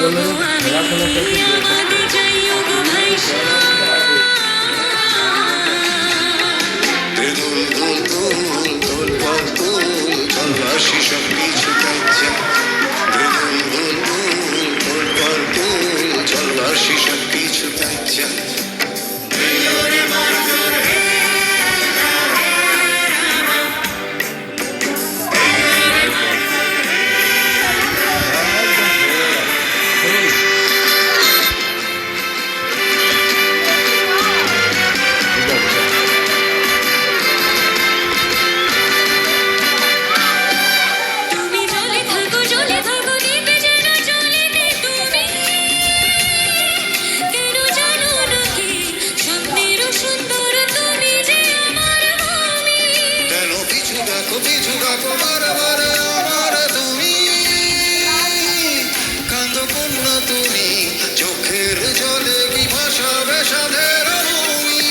তবু আমি আমাকে চাইও গো ভাইসা। দুল দুল দুল দোল পর দোল চল আসি সব কিছু কাইচা। দুল দুল দুল দোল পর দোল চল আসি সব কিছু কাইচা। চোখের জলে কি ভাসাবে সাধের ভূমি।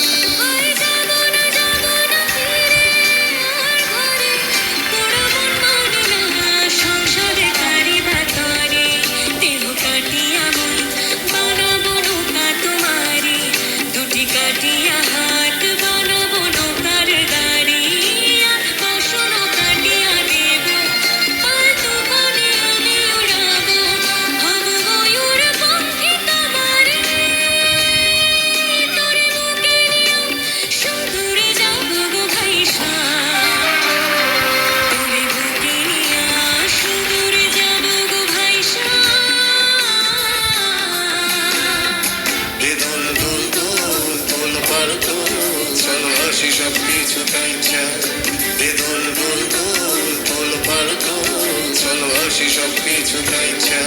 সংসারে কারি ভাতরে দেহ কাটিয়া মন বানাবো নৌকা তোমারি। দুটি কাটিয়া হাত বানাবো নৌকার গাড়ি। বাসন কাটিয়া দেব পাল তুফানে আমি উড়াবো। হব ময়ূর পঙ্খী তোমারে তোরে বুকে নিয়া সুদূরে যাবো গো ভাইসা। তোরে বুকে নিয়া সুদূরে যাবো গো ভাইসা। দোল দোল দোল দোল পর দোল চল আসি সব কিছু কাইচা। দোল দোল দোল দোল পর দোল চল আসি সব কিছু কাইচা।